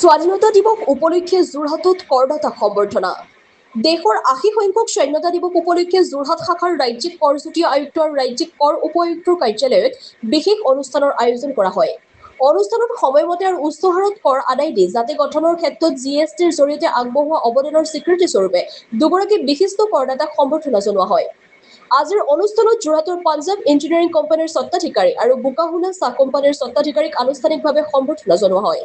স্বাধীনতা দিৱস উপলক্ষে যোৰহাটত কৰদাতা সম্বৰ্ধনা। দেশৰ ৮০ স্বাধীনতা দিৱস উপলক্ষে যোৰহাট শাখাৰ ৰাজ্যিক কৰযুটী আয়ুক্ত আৰু ৰাজ্যিক কৰ উপ আয়ুক্তৰ কাৰ্যালয়ত বিশেষ অনুষ্ঠানৰ আয়োজন কৰা হয়। অনুষ্ঠানত সময়মতে আৰু উচ্চ হাৰত কৰ আদায় দি জাতি গঠনৰ ক্ষেত্ৰত GSTৰ জৰিয়তে আগবঢ়োৱা অৱদানৰ স্বীকৃতি স্বৰূপে দুগৰাকী বিশিষ্ট কৰদাতাক সম্বৰ্ধনা জনোৱা হয়। আজিৰ অনুষ্ঠানত যোৰহাটৰ পাঞ্জাৱ ইঞ্জিনিয়াৰিং কোম্পানীৰ স্বত্বাধিকাৰী আৰু বোকাহোলা চাহ কোম্পানীৰ স্বত্বাধিকাৰীক আনুষ্ঠানিকভাৱে সম্বৰ্ধনা জনোৱা হয়।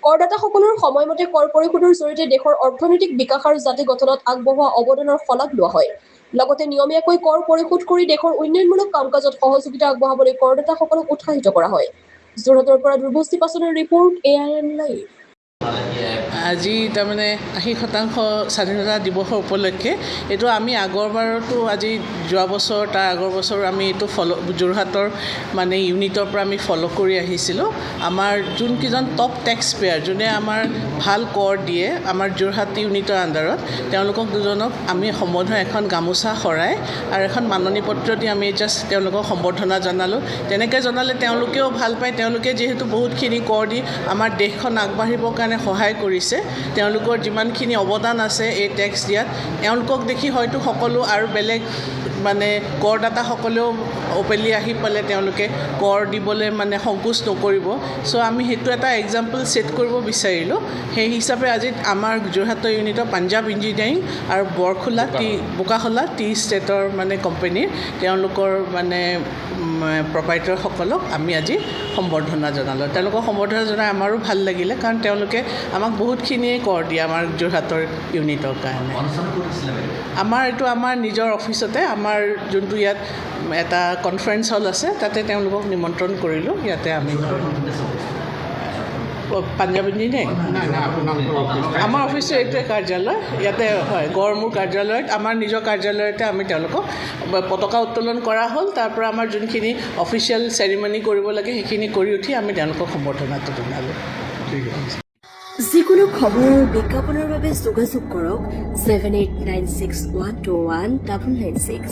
কৰদাতাসকলৰ সময়মতে কৰ পৰিশোধৰ জৰিয়তে দেশৰ অৰ্থনৈতিক বিকাশ আৰু জাতি গঠনত আগবঢ়োৱা অৱদানৰ শলাগ লোৱা হয়। লগতে নিয়মীয়াকৈ কৰ পৰিশোধ কৰি দেশৰ উন্নয়নমূলক কাম কাজত সহযোগিতা আগবঢ়াবলৈ কৰদাতাসকলক উৎসাহিত কৰা হয়। যোৰহাটৰ পৰা ধ্ৰুৱস্তি পাচনৰ ৰিপৰ্ট AIN লাইভ। আজি তাৰমানে ৮০% স্বাধীনতা দিৱসৰ উপলক্ষে এইটো আমি আগৰবাৰতো আজি যোৱা বছৰ তাৰ আগৰ বছৰ আমি এইটো যোৰহাটৰ মানে ইউনিটৰ পৰা আমি ফ'ল' কৰি আহিছিলোঁ। আমাৰ যোনকেইজন টপ টেক্স পেয়াৰ যোনে আমাৰ ভাল কৰ দিয়ে আমাৰ যোৰহাট ইউনিটৰ আণ্ডাৰত তেওঁলোকক দুজনক আমি সম্বৰ্ধনা এখন গামোচা শৰাই আৰু এখন মাননি পত্ৰ দি আমি জাষ্ট তেওঁলোকক সম্বৰ্ধনা জনালোঁ। তেনেকৈ জনালে তেওঁলোকেও ভাল পায়। তেওঁলোকে যিহেতু বহুতখিনি কৰ দি আমাৰ দেশখন আগবাঢ়িবৰ কাৰণে সহায় কৰিছে। তেওঁলোকৰ যিমানখিনি অৱদান আছে এই টেক্স দিয়াত তেওঁলোকক দেখি হয়তো সকলো আৰু বেলেগ মানে কৰদাতাসকলেও অপেলি আহি পালে তেওঁলোকে কৰ দিবলৈ মানে সংকোচ নকৰিব। চ' আমি সেইটো এটা এক্সাম্পল ছেট কৰিব বিচাৰিলোঁ। সেই হিচাপে আজি আমাৰ যোৰহাটৰ ইউনিটৰ পাঞ্জাৱ ইঞ্জিনিয়াৰিং আৰু বোকাহোলা টি ষ্টেটৰ মানে কোম্পানীৰ তেওঁলোকৰ মানে প্ৰপাইটৰসকলক আমি আজি সম্বৰ্ধনা জনালোঁ। তেওঁলোকক সম্বৰ্ধনা জনাই আমাৰো ভাল লাগিলে, কাৰণ তেওঁলোকে আমাক বহুতখিনিয়ে কৰ দিয়ে আমাৰ যোৰহাটৰ ইউনিটৰ কাৰণে। আমাৰ এইটো আমাৰ নিজৰ অফিচতে আমাৰ যোনটো ইয়াত এটা কনফাৰেঞ্চ হল আছে তাতে তেওঁলোকক নিমন্ত্ৰণ কৰিলোঁ। ইয়াতে আমি পাঞ্জাৱ ইঞ্জিনিয়াৰিং আমাৰ অফিচটো এইটোৱে কাৰ্যালয় ইয়াতে হয়। গড়মূৰ কাৰ্যালয়ত আমাৰ নিজৰ কাৰ্যালয়তে আমি তেওঁলোকক পতাকা উত্তোলন কৰা হ'ল। তাৰ পৰা আমাৰ যোনখিনি অফিচিয়েল চেৰিমনি কৰিব লাগে সেইখিনি কৰি উঠি আমি তেওঁলোকক সম্বৰ্ধনাটো জনালোঁ। যিকোনো খবৰ আৰু বিজ্ঞাপনৰ বাবে যোগাযোগ কৰক 7896121996।